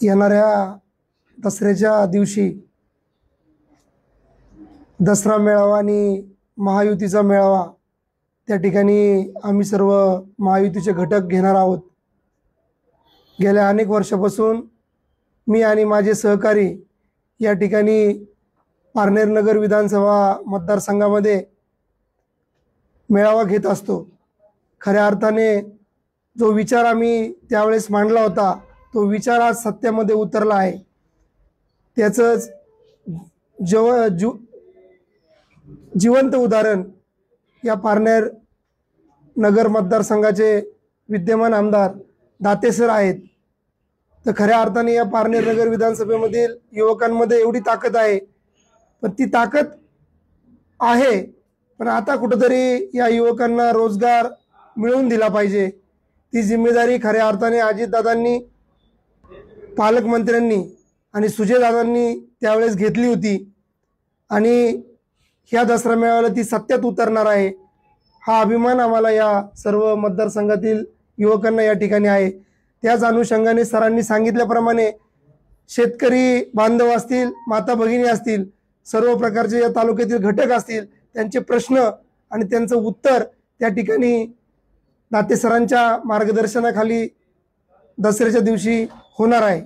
येणाऱ्या दसऱ्याच्या दिवशी दसरा मेळावा आणि महायुतीचा मेळावा त्या ठिकाणी आम्ही सर्व महायुतीचे घटक घेणार आहोत। गेल्या अनेक वर्षापासून मी आणि माझे सहकारी या ठिकाणी पारनेर नगर विधानसभा मतदारसंघामध्ये मेळावा घेत असतो। खऱ्या अर्थाने जो विचार आम्ही त्यावेळेस मांडला होता तो विचार आज सत्यामध्ये उतरला आहे। त्याचंच जिवंत उदाहरण या पारनेर नगर मतदारसंघाचे विद्यमान आमदार दाते सर आहेत। तर खऱ्या अर्थाने या पारनेर नगर विधानसभेमधील युवकांमध्ये एवढी ताकद आहे, पण ती ताकद आहे पण आता कुठेतरी या युवकांना रोजगार मिळवून दिला पाहिजे। ती जिम्मेदारी खऱ्या अर्थाने अजितदादांनी, पालकमंत्र्यांनी आणि सुजयदादांनी त्यावेळेस घेतली होती आणि ह्या दसरा मेळाव्याला ती सत्यात उतरणार आहे। हा अभिमान आम्हाला या सर्व मतदारसंघातील युवकांना या ठिकाणी आहे। त्याच अनुषंगाने सरांनी सांगितल्याप्रमाणे शेतकरी बांधव असतील, माता भगिनी असतील, सर्व प्रकारचे या तालुक्यातील घटक असतील, त्यांचे प्रश्न आणि त्यांचं उत्तर त्या ठिकाणी दाते सरांच्या मार्गदर्शनाखाली दसऱ्याच्या दिवशी होणार आहे।